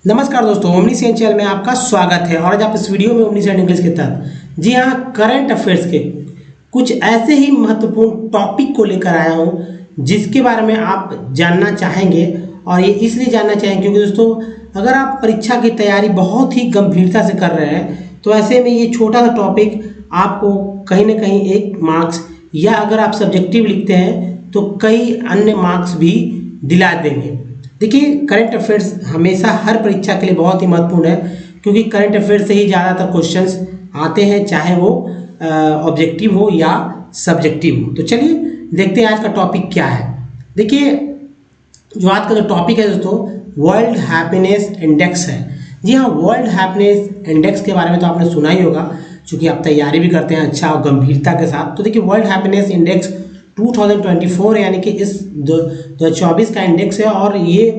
नमस्कार दोस्तों, omniscient channel में आपका स्वागत है। और आज आप इस वीडियो में ओमनीसेंट इंग्लिश के तहत जी हाँ करंट अफेयर्स के कुछ ऐसे ही महत्वपूर्ण टॉपिक को लेकर आया हूँ जिसके बारे में आप जानना चाहेंगे। और ये इसलिए जानना चाहेंगे क्योंकि दोस्तों अगर आप परीक्षा की तैयारी बहुत ही गंभीरता से कर रहे हैं तो ऐसे में ये छोटा सा टॉपिक आपको कहीं ना कहीं 1 मार्क्स या अगर आप सब्जेक्टिव लिखते हैं तो कई अन्य मार्क्स भी दिला देंगे। देखिए, करंट अफेयर्स हमेशा हर परीक्षा के लिए बहुत ही महत्वपूर्ण है क्योंकि करंट अफेयर्स से ही ज़्यादातर क्वेश्चंस आते हैं, चाहे वो ऑब्जेक्टिव हो या सब्जेक्टिव हो। तो चलिए देखते हैं आज का टॉपिक क्या है। देखिए, जो आज का जो टॉपिक है दोस्तों, वर्ल्ड हैप्पीनेस इंडेक्स है। जी हाँ, वर्ल्ड हैप्पीनेस इंडेक्स के बारे में तो आपने सुना ही होगा क्योंकि आप तैयारी भी करते हैं अच्छा और गंभीरता के साथ। तो देखिए, वर्ल्ड हैप्पीनेस इंडेक्स 2024 यानी कि इस 2024 का इंडेक्स है और ये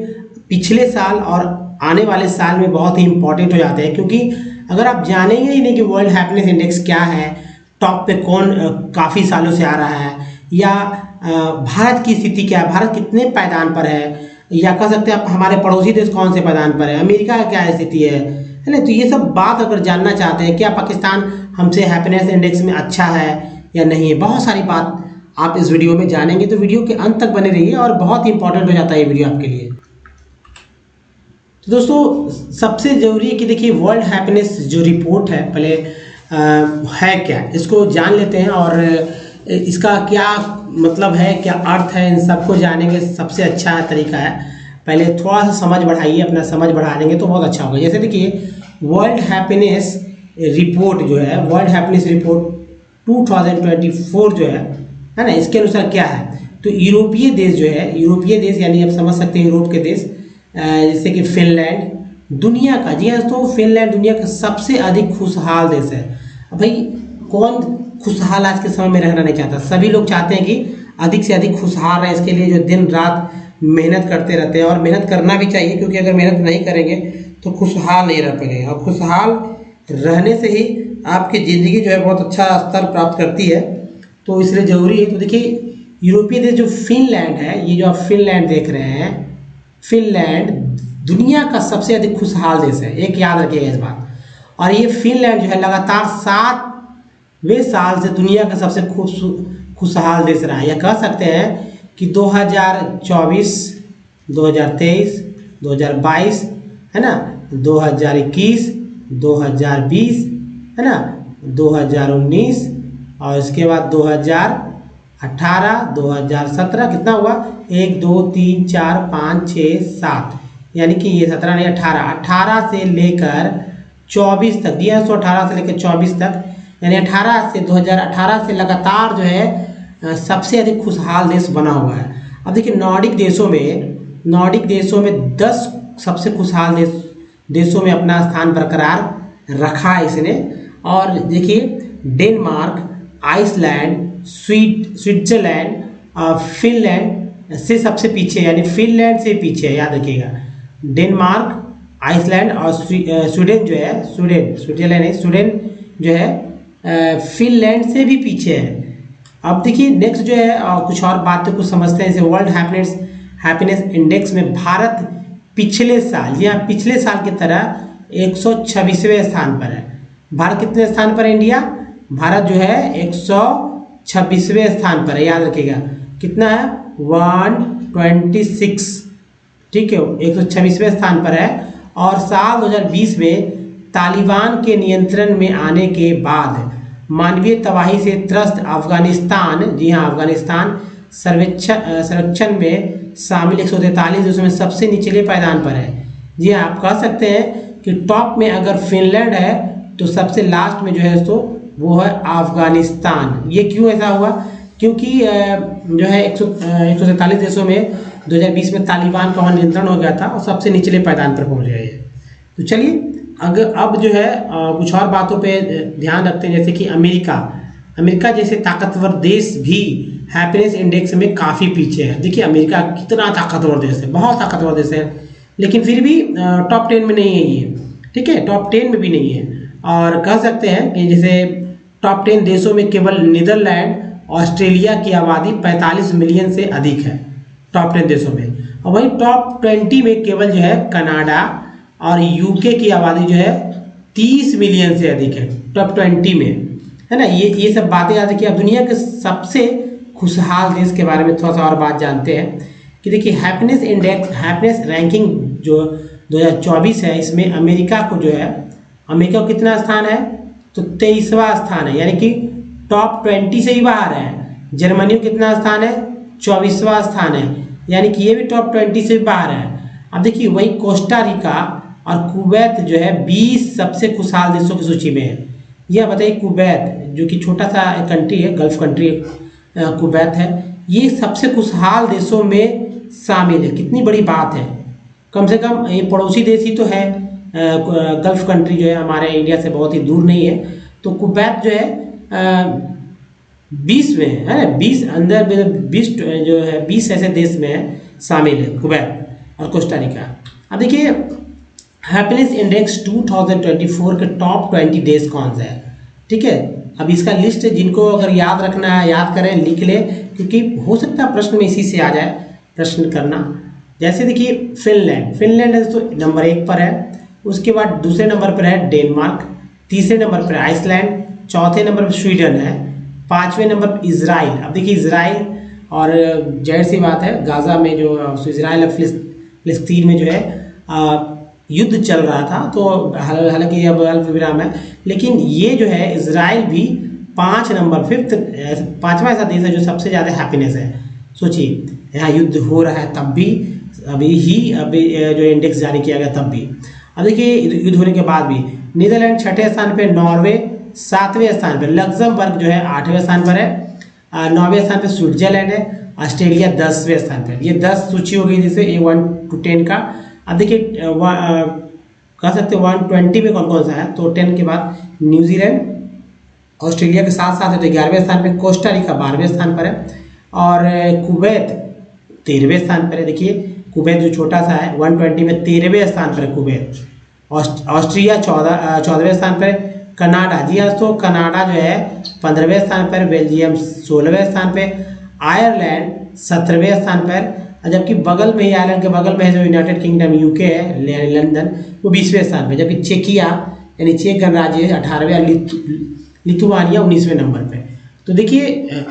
पिछले साल और आने वाले साल में बहुत ही इंपॉर्टेंट हो जाते हैं क्योंकि अगर आप जानेंगे ही नहीं कि वर्ल्ड हैप्पीनेस इंडेक्स क्या है, टॉप पे कौन काफ़ी सालों से आ रहा है, या भारत की स्थिति क्या है, भारत कितने पायदान पर है, या कह सकते हैं आप हमारे पड़ोसी देश कौन से पायदान पर है, अमेरिका का क्या स्थिति है ना। तो ये सब बात अगर जानना चाहते हैं क्या पाकिस्तान हमसे हैप्पीनेस इंडेक्स में अच्छा है या नहीं है, बहुत सारी बात आप इस वीडियो में जानेंगे। तो वीडियो के अंत तक बने रहिए और बहुत ही इंपॉर्टेंट हो जाता है ये वीडियो आपके लिए। तो दोस्तों सबसे जरूरी है कि देखिए वर्ल्ड हैप्पीनेस जो रिपोर्ट है पहले है क्या, इसको जान लेते हैं और इसका क्या मतलब है, क्या अर्थ है, इन सबको जानेंगे सबसे अच्छा तरीका है। पहले थोड़ा सा समझ बढ़ाइए, अपना समझ बढ़ा देंगे तो बहुत अच्छा होगा। जैसे देखिए वर्ल्ड हैप्पीनेस रिपोर्ट जो है, वर्ल्ड हैप्पीनेस रिपोर्ट 2024 जो है ना, इसके अनुसार क्या है तो यूरोपीय देश जो है, यूरोपीय देश यानी आप समझ सकते हैं यूरोप के देश जैसे कि फिनलैंड दुनिया का, जी हाँ दोस्तों, फिनलैंड दुनिया का सबसे अधिक खुशहाल देश है। अब भाई कौन खुशहाल आज के समय में रहना नहीं चाहता, सभी लोग चाहते हैं कि अधिक से अधिक खुशहाल रहे। इसके लिए जो दिन रात मेहनत करते रहते हैं और मेहनत करना भी चाहिए क्योंकि अगर मेहनत नहीं करेंगे तो खुशहाल नहीं रह पाएंगे और खुशहाल रहने से ही आपकी ज़िंदगी जो है बहुत अच्छा स्तर प्राप्त करती है, तो इसलिए ज़रूरी है। तो देखिए यूरोपीय देश जो फिनलैंड है, ये जो आप फिनलैंड देख रहे हैं, फिनलैंड दुनिया का सबसे अधिक खुशहाल देश है, एक याद रखिएगा इस बात। और ये फिनलैंड जो है लगातार 7वें साल से दुनिया का सबसे खुशहाल देश रहा है। या कह सकते हैं कि 2024, 2023, 2022 है ना, 2021, 2020 है ना, 2019 और इसके बाद 2018, 2017 कितना हुआ, 1 2 3 4 5 6 7, यानी कि ये 17 नहीं 18 से लेकर 24 तक दिया, 118 से लेकर 24 तक, यानी 18 से 2018 से लगातार जो है सबसे अधिक खुशहाल देश बना हुआ है। अब देखिए नॉर्डिक देशों में 10 सबसे खुशहाल देशों में अपना स्थान बरकरार रखा है इसने। और देखिए डेनमार्क, आइसलैंड, स्विट्जरलैंड और फिनलैंड से सबसे पीछे, यानी फिनलैंड से पीछे है, याद रखिएगा। डेनमार्क, आइसलैंड और स्वीडन जो है, स्विट्जरलैंड नहीं, स्वीडन जो है फिनलैंड से भी पीछे है। अब देखिए नेक्स्ट जो है कुछ और बातें को समझते हैं। जैसे वर्ल्ड हैप्पीनेस इंडेक्स में भारत पिछले साल, जी हाँ पिछले साल की तरह 126वें स्थान पर है। भारत कितने स्थान पर है इंडिया, भारत जो है 126वें स्थान पर है, याद रखिएगा। कितना है 126, ठीक है, 126वें स्थान पर है। और साल 2020 में तालिबान के नियंत्रण में आने के बाद मानवीय तबाही से त्रस्त अफगानिस्तान, जी हाँ अफगानिस्तान सर्वेक्षण में शामिल 143 देशों में सबसे निचले पायदान पर है। जी हाँ, आप कह सकते हैं कि टॉप में अगर फिनलैंड है तो सबसे लास्ट में जो है तो वो है अफगानिस्तान। ये क्यों ऐसा हुआ, क्योंकि जो है 143 देशों में 2020 में तालिबान का वहाँ नियंत्रण हो गया था और सबसे निचले पायदान पर पहुँच गए। तो चलिए अगर अब जो है कुछ और बातों पे ध्यान रखते हैं। जैसे कि अमेरिका जैसे ताकतवर देश भी हैप्पीनेस इंडेक्स में काफ़ी पीछे है। देखिए अमेरिका कितना ताकतवर देश है, बहुत ताकतवर देश है, लेकिन फिर भी टॉप 10 में नहीं है ये, ठीक है, टॉप 10 में भी नहीं है। और कह सकते हैं कि जैसे टॉप 10 देशों में केवल नीदरलैंड, ऑस्ट्रेलिया की आबादी 45 मिलियन से अधिक है टॉप 10 देशों में। और वहीं टॉप 20 में केवल जो है कनाडा, और यूके की आबादी जो है 30 मिलियन से अधिक है, टॉप 20 में है ना। ये सब बातें याद रखिए। अब दुनिया के सबसे खुशहाल देश के बारे में थोड़ा सा और बात जानते हैं कि देखिए हैप्पीनेस इंडेक्स, हैप्पीनेस रैंकिंग जो 2024 है, इसमें अमेरिका को जो है, अमेरिका को कितना स्थान है, तो 23वां स्थान है, यानी कि टॉप 20 से ही बाहर है। जर्मनी को कितना स्थान है, 24वां स्थान है, यानी कि ये भी टॉप 20 से बाहर है। अब देखिए वही कोस्टा रिका और कुवैत जो है 20 सबसे खुशहाल देशों की सूची में है। यह बताइए कुवैत जो कि छोटा सा कंट्री है, गल्फ कंट्री कुवैत है, ये सबसे खुशहाल देशों में शामिल है। कितनी बड़ी बात है, कम से कम ये पड़ोसी देश ही तो है, गल्फ कंट्री जो है हमारे इंडिया से बहुत ही दूर नहीं है। तो कुवैत जो है 20 में है ना, 20 अंदर 20 जो है 20 ऐसे देश में शामिल है कुवैत और कोस्टा रिका। अब देखिए हैप्पीनेस इंडेक्स 2024 के टॉप 20 देश कौन से है, ठीक है। अब इसका लिस्ट जिनको अगर याद रखना है याद करें, लिख लें, क्योंकि हो सकता है प्रश्न में इसी से आ जाए प्रश्न करना। जैसे देखिए फिनलैंड, फिनलैंड तो नंबर 1 पर है, उसके बाद दूसरे नंबर पर है डेनमार्क, तीसरे नंबर पर आइसलैंड, चौथे नंबर पर स्वीडन है, 5वें नंबर पर इजराइल। अब देखिए इजराइल, और जाहिर सी बात है गाजा में जो इजराइल और फिलिस्तीन में जो है युद्ध चल रहा था, तो हालांकि अब अल्प विराम है, लेकिन ये जो है इजराइल भी 5 नंबर 5वां ऐसा देश है जो सबसे ज़्यादा हैप्पीनेस है। सोचिए यहाँ युद्ध हो रहा है तब भी, अभी जो इंडेक्स जारी किया गया तब भी। अब देखिए युद्ध होने के बाद भी नीदरलैंड 6ठे स्थान पे, नॉर्वे 7वें स्थान पर, लग्जमबर्ग जो है 8वें स्थान पर है, 9वें स्थान पर स्विट्जरलैंड है, ऑस्ट्रेलिया 10वें स्थान पर। ये 10 सूची हो गई जैसे A 1 to 10 का। अब देखिए कह सकते हैं 120 में कौन कौन सा है, तो 10 के बाद न्यूजीलैंड ऑस्ट्रेलिया के साथ साथ है तो 11वें स्थान पर, कोस्टा रिका 12वें स्थान पर है, और कुवैत 13वें स्थान पर है। देखिए कुवैत जो छोटा सा है 120 में 13वें स्थान पर है कुवैत। ऑस्ट्रिया 14वें स्थान पर, कनाडा, जी हाँ तो कनाडा जो है 15वें स्थान पर, बेल्जियम 16वें स्थान पर, आयरलैंड 17वें स्थान पर, जबकि बगल में ही आयरलैंड के बगल में है जो यूनाइटेड किंगडम यूके है लंदन, वो 20वें स्थान पर, जबकि चेकिया यानी चेक गणराज्य 18वें, लिथुआनिया 19वें नंबर पे। तो देखिए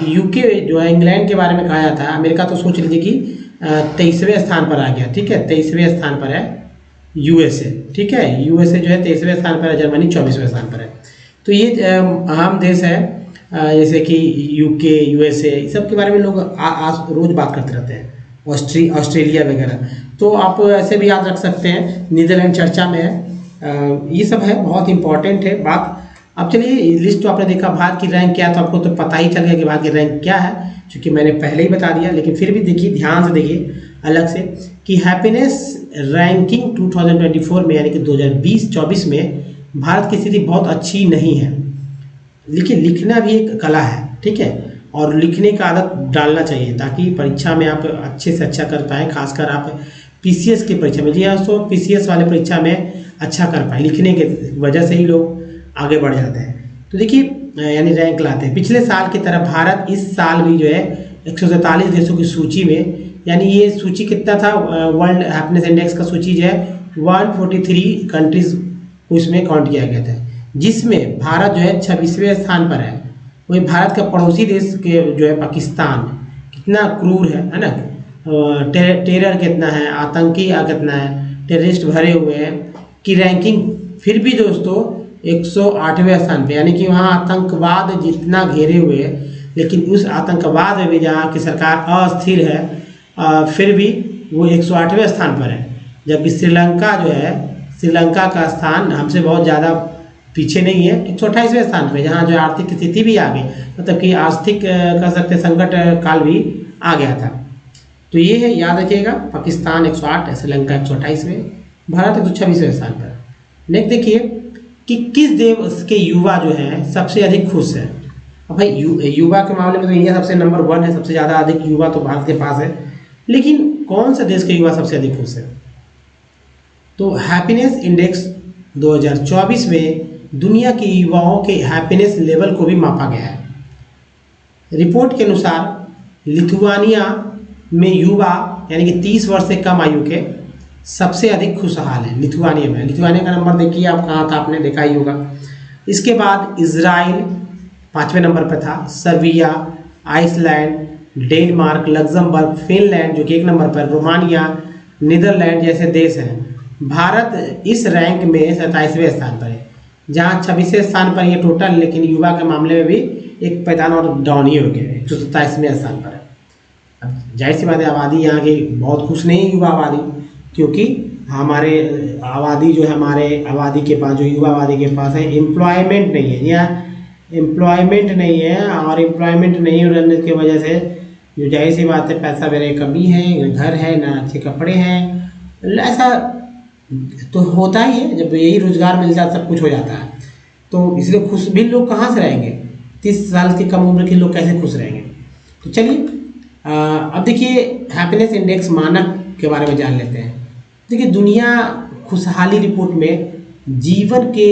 यूके जो है इंग्लैंड के बारे में कहा जाता है, अमेरिका तो सोच लीजिए कि 23वें स्थान पर आ गया, ठीक है, 23वें स्थान पर है यूएसए, ठीक है, यूएसए जो है 23वें स्थान पर है, जर्मनी 24वें स्थान पर है। तो ये अहम देश है, जैसे कि यूके, यूएसए, सब के बारे में लोग रोज बात करते रहते हैं, ऑस्ट्रेलिया वगैरह। तो आप ऐसे भी याद रख सकते हैं, नीदरलैंड चर्चा में है, ये सब है, बहुत इंपॉर्टेंट है बात। अब चलिए लिस्ट तो आपने देखा, भारत की रैंक क्या है, तो आपको तो पता ही चल गया कि भारत की रैंक क्या है, क्योंकि मैंने पहले ही बता दिया, लेकिन फिर भी देखिए ध्यान से देखिए अलग से कि हैप्पीनेस रैंकिंग 2024 में यानी कि 2020-24 में भारत की स्थिति बहुत अच्छी नहीं है। लेकिन लिखना भी एक कला है, ठीक है, और लिखने का आदत डालना चाहिए ताकि परीक्षा में आप अच्छे से अच्छा कर पाएँ, खासकर आप पीसीएस की परीक्षा में, जी हाँ तो पीसीएस वाले परीक्षा में अच्छा कर पाए, लिखने के वजह से ही लोग आगे बढ़ जाते हैं। तो देखिए यानी रैंक लाते हैं। पिछले साल की तरह भारत इस साल भी जो है 147 देशों की सूची में, यानी ये सूची कितना था, वर्ल्ड हैप्पीनेस इंडेक्स का सूची जो है 143 कंट्रीज को इसमें काउंट किया गया था, जिसमें भारत जो है 26वें स्थान पर है। वही भारत का पड़ोसी देश के जो है पाकिस्तान कितना क्रूर है ना, टेरर कितना है, आतंकी कितना है, टेररिस्ट भरे हुए हैं की रैंकिंग फिर भी दोस्तों 108वें स्थान पे, यानी कि वहाँ आतंकवाद जितना घेरे हुए है, लेकिन उस आतंकवाद में भी जहाँ की सरकार अस्थिर है, फिर भी वो 108वें स्थान पर है। जबकि श्रीलंका जो है, श्रीलंका का स्थान हमसे बहुत ज़्यादा पीछे नहीं है, 128वें स्थान पे, जहाँ जो आर्थिक स्थिति भी आ गई, मतलब कि आर्थिक कह सकते संकट काल भी आ गया था। तो ये है, याद रखिएगा, पाकिस्तान 108, श्रीलंका 128वें, भारत 126वें स्थान पर। नेक्स्ट देखिए कि किस देश के युवा जो हैं सबसे अधिक खुश है। अब भाई युवा के मामले में तो इंडिया सबसे नंबर 1 है, सबसे ज़्यादा अधिक युवा तो भारत के पास है, लेकिन कौन सा देश के युवा सबसे अधिक खुश है? तो हैप्पीनेस इंडेक्स 2024 में दुनिया के युवाओं के हैप्पीनेस लेवल को भी मापा गया है। रिपोर्ट के अनुसार लिथुआनिया में युवा यानी कि 30 वर्ष से कम आयु के सबसे अधिक खुशहाल है? लिथुआनिया में। लिथुआनिया का नंबर देखिए आप कहाँ था, आपने देखा ही होगा। इसके बाद इजराइल 5वें नंबर पर था, Serbia, Iceland, Denmark, Luxembourg, Finland जो कि 1 नंबर पर, रोमानिया, नीदरलैंड जैसे देश हैं। भारत इस रैंक में 27वें स्थान पर है, जहाँ 26वें स्थान पर ये टोटल, लेकिन युवा के मामले में भी एक पैदान और डाउन ही हो गया है, जो 27वें स्थान पर है। अब जाहिर सी बात है, आबादी यहाँ की बहुत खुश नहीं है, युवा आबादी, क्योंकि हमारे आबादी जो है, हमारे आबादी के पास, जो युवा आबादी के पास है, एम्प्लॉयमेंट नहीं है, यहाँ एम्प्लॉयमेंट नहीं है, और एम्प्लॉयमेंट नहीं रहने की वजह से जो जाहिर सी बात है पैसा वगैरह की कमी है, घर है ना, अच्छे कपड़े हैं, ऐसा तो होता ही है। जब यही रोजगार मिल जाता सब कुछ हो जाता है, तो इसलिए खुश भी लोग कहाँ से रहेंगे? 30 साल की कम उम्र के लोग कैसे खुश रहेंगे? तो चलिए अब देखिए हैप्पीनेस इंडेक्स मानक के बारे में जान लेते हैं। देखिए दुनिया खुशहाली रिपोर्ट में जीवन के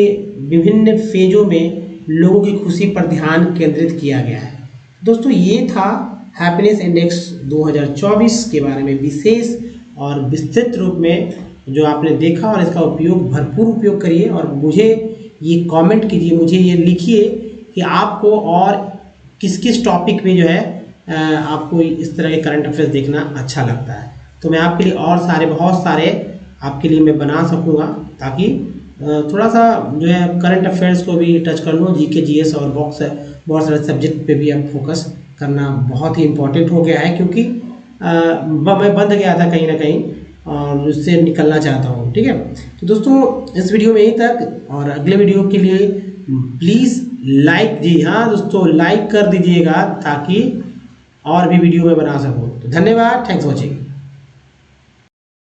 विभिन्न फेजों में लोगों की खुशी पर ध्यान केंद्रित किया गया है। दोस्तों ये था हैप्पीनेस इंडेक्स 2024 के बारे में विशेष और विस्तृत रूप में जो आपने देखा, और इसका उपयोग भरपूर उपयोग करिए, और मुझे ये कमेंट कीजिए, मुझे ये लिखिए कि आपको और किस किस टॉपिक में जो है आपको इस तरह के करंट अफेयर्स देखना अच्छा लगता है। तो मैं आपके लिए और बहुत सारे आपके लिए मैं बना सकूँगा, ताकि थोड़ा सा जो है करंट अफेयर्स को भी टच कर लूँ। जीके, जीएस और बहुत सारे सब्जेक्ट पे भी अब फोकस करना बहुत ही इम्पोर्टेंट हो गया है, क्योंकि मैं बंद गया था कहीं ना कहीं, और उससे निकलना चाहता हूँ। ठीक है, तो दोस्तों इस वीडियो में यहीं तक, और अगले वीडियो के लिए प्लीज़ लाइक, जी हाँ दोस्तों लाइक कर दीजिएगा, ताकि और भी वीडियो में बना सकूँ। तो धन्यवाद, थैंक्स फॉर वॉचिंग।